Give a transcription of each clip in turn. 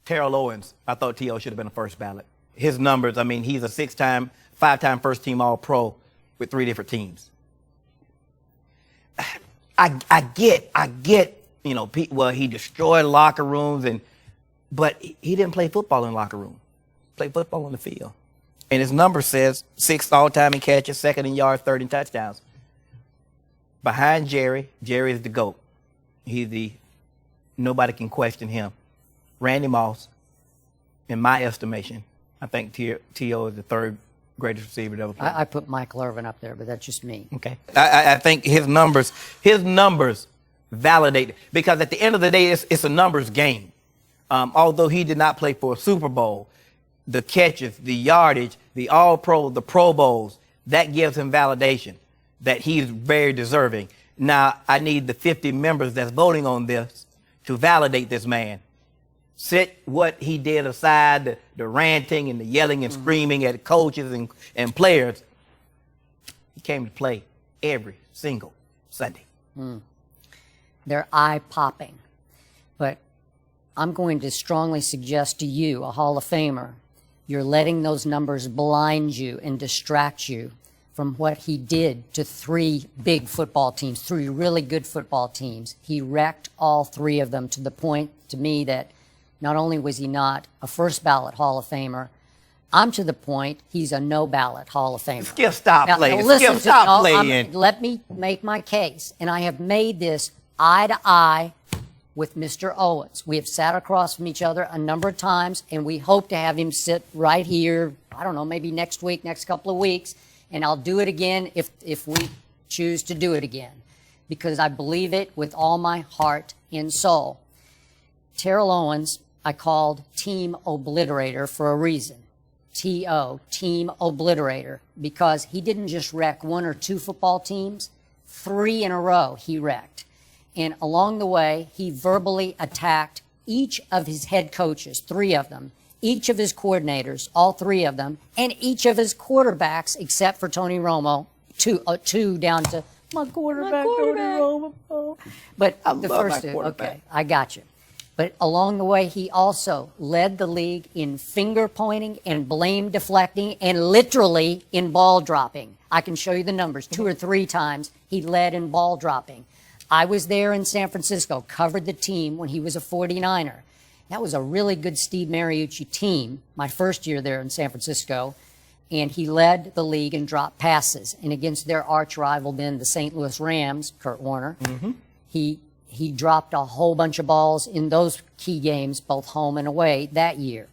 Terrell Owens, I thought T.O. should have been a first ballot. His numbers, I mean, he's a 6-time, 5-time first-team All-Pro with 3 different teams. I get, you know, well, he destroyed locker rooms, but he didn't play football in the locker room. He played football on the field. And his number says 6th all-time in catches, 2nd in yards, 3rd in touchdowns. Behind Jerry is the GOAT. Nobody can question him. Randy Moss, in my estimation, I think T.O. is the 3rd greatest receiver to ever play. I put Michael Irvin up there, but that's just me. Okay. I think his numbers validate, because at the end of the day, it's a numbers game. Although he did not play for a Super Bowl, the catches, the yardage, the All-Pro, the Pro Bowls, that gives him validation that he's very deserving. Now, I need the 50 members that's voting on this to validate this man. Set what he did aside, the ranting and the yelling and screaming at coaches and players. He came to play every single Sunday. They're eye-popping. But I'm going to strongly suggest to you, a Hall of Famer, you're letting those numbers blind you and distract you from what he did to 3 big football teams, 3 really good football teams. He wrecked all 3 of them, to the point, to me, that not only was he not a first ballot Hall of Famer, I'm to the point he's a no ballot Hall of Famer. Skip, stop playing. Listen, Stop playing. Let me make my case, and I have made this eye to eye with Mr. Owens. We have sat across from each other a number of times, and we hope to have him sit right here, I don't know, maybe next week, next couple of weeks, and I'll do it again if we choose to do it again, because I believe it with all my heart and soul. Terrell Owens, I called Team Obliterator for a reason. T.O., Team Obliterator, because he didn't just wreck 1 or 2 football teams, 3 in a row he wrecked. And along the way, he verbally attacked each of his head coaches, 3 of them, each of his coordinators, all 3 of them, and each of his quarterbacks, except for Tony Romo, 2 down to my quarterback. Tony Romo. But the first 2, okay, I got you. But along the way, he also led the league in finger pointing and blame deflecting and literally in ball dropping. I can show you the numbers. 2 or 3 times he led in ball dropping. I was there in San Francisco, covered the team when he was a 49er. That was a really good Steve Mariucci team, my first year there in San Francisco, and he led the league in drop passes. And against their arch rival then, the St. Louis Rams, Kurt Warner, he dropped a whole bunch of balls in those key games, both home and away, that year.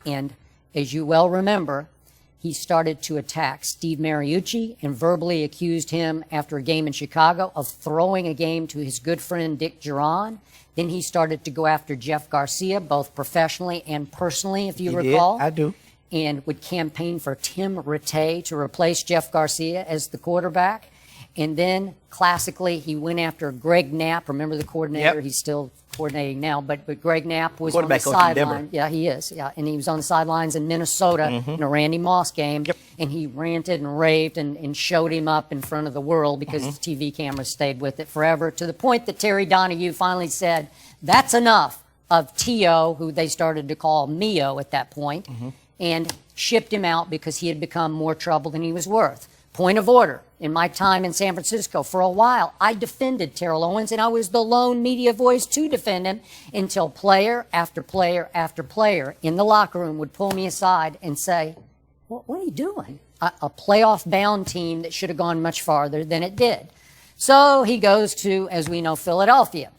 And as you well remember, he started to attack Steve Mariucci and verbally accused him after a game in Chicago of throwing a game to his good friend Dick Geron. Then he started to go after Jeff Garcia, both professionally and personally, if you recall. I do. And would campaign for Tim Rattay to replace Jeff Garcia as the quarterback. And then, classically, he went after Greg Knapp. Remember the coordinator? Yep. He's still coordinating now. But Greg Knapp was on the Quarterback coach in sideline. Denver. Yeah, he is. Yeah, and he was on the sidelines in Minnesota in a Randy Moss game. Yep. And he ranted and raved and showed him up in front of the world because his TV cameras stayed with it forever, to the point that Terry Donahue finally said, that's enough of T.O., who they started to call Mio at that point, and shipped him out because he had become more trouble than he was worth. Point of order. In my time in San Francisco, for a while, I defended Terrell Owens, and I was the lone media voice to defend him until player after player after player in the locker room would pull me aside and say, what are you doing? A playoff-bound team that should have gone much farther than it did. So he goes to, as we know, Philadelphia.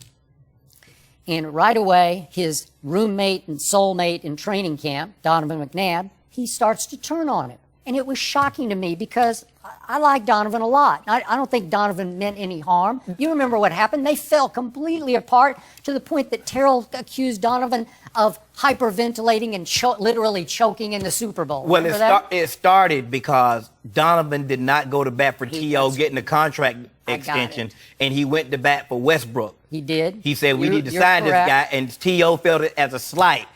And right away, his roommate and soulmate in training camp, Donovan McNabb, he starts to turn on him. And it was shocking to me because I like Donovan a lot. I don't think Donovan meant any harm. You remember what happened? They fell completely apart to the point that Terrell accused Donovan of hyperventilating and literally choking in the Super Bowl. Well, it started because Donovan did not go to bat for T.O. getting a contract extension, and he went to bat for Westbrook. He did. He said, we need to sign this guy, and T.O. felt it as a slight.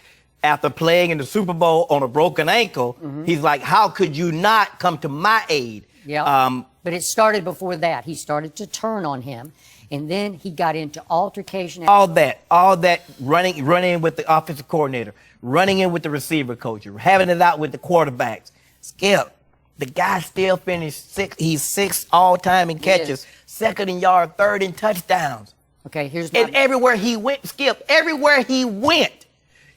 After playing in the Super Bowl on a broken ankle, he's like, how could you not come to my aid? Yeah. But it started before that. He started to turn on him. And then he got into altercation. All that running with the offensive coordinator, running in with the receiver coach, having it out with the quarterbacks. Skip, the guy still finished sixth. He's sixth all time in catches, second in yard, third in touchdowns. Okay, here's And everywhere he went, Skip, everywhere he went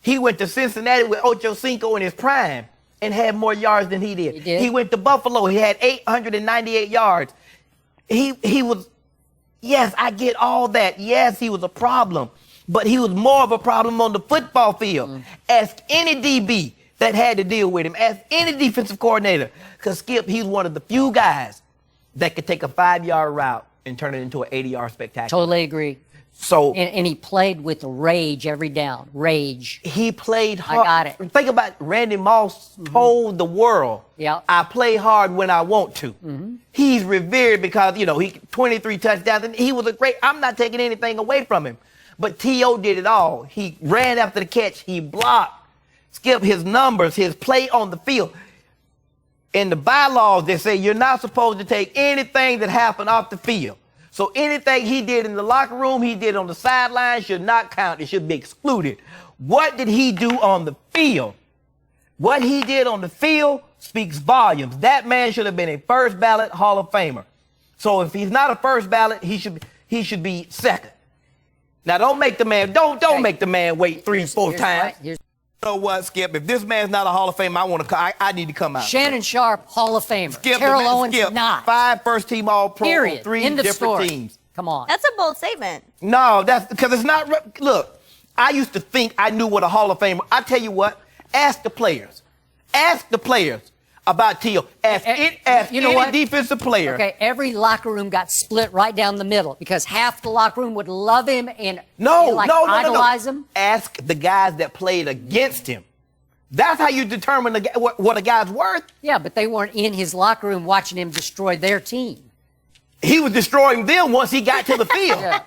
to Cincinnati with Ocho Cinco in his prime and had more yards than he did. He went to Buffalo. He had 898 yards. He was. Yes, I get all that. Yes, he was a problem, but he was more of a problem on the football field. Ask any DB that had to deal with him. Ask any defensive coordinator. Because, Skip, he's one of the few guys that could take a 5-yard route and turn it into an 80-yard spectacular. Totally agree. So, and he played with rage every down. Rage. He played hard. I got it. Think about Randy Moss told the world, I play hard when I want to. He's revered because, you know, he 23 touchdowns, and he was a great, I'm not taking anything away from him. But T.O. did it all. He ran after the catch. He blocked. Skip, his numbers, his play on the field. In the bylaws, they say you're not supposed to take anything that happened off the field. So anything he did in the locker room, he did on the sideline should not count. It should be excluded. What did he do on the field? What he did on the field speaks volumes. That man should have been a first ballot Hall of Famer. So if he's not a first ballot, he should be second. Now don't make the man make the man wait 3-4 times. You know what, Skip? If this man's not a Hall of Famer, I need to come out. Shannon Sharpe, Hall of Famer. Skip, Terrell Owens, not. 5 first-team All-Pro on 3 End of different story. teams. Come on. That's a bold statement. No, that's because it's not. Look, I used to think I knew what a Hall of Famer. I tell you what, ask the players. Ask the players about T.O. Ask any defensive player. Okay, every locker room got split right down the middle because half the locker room would love him and idolize him. Ask the guys that played against him. That's how you determine what a guy's worth. Yeah, but they weren't in his locker room watching him destroy their team. He was destroying them once he got to the field.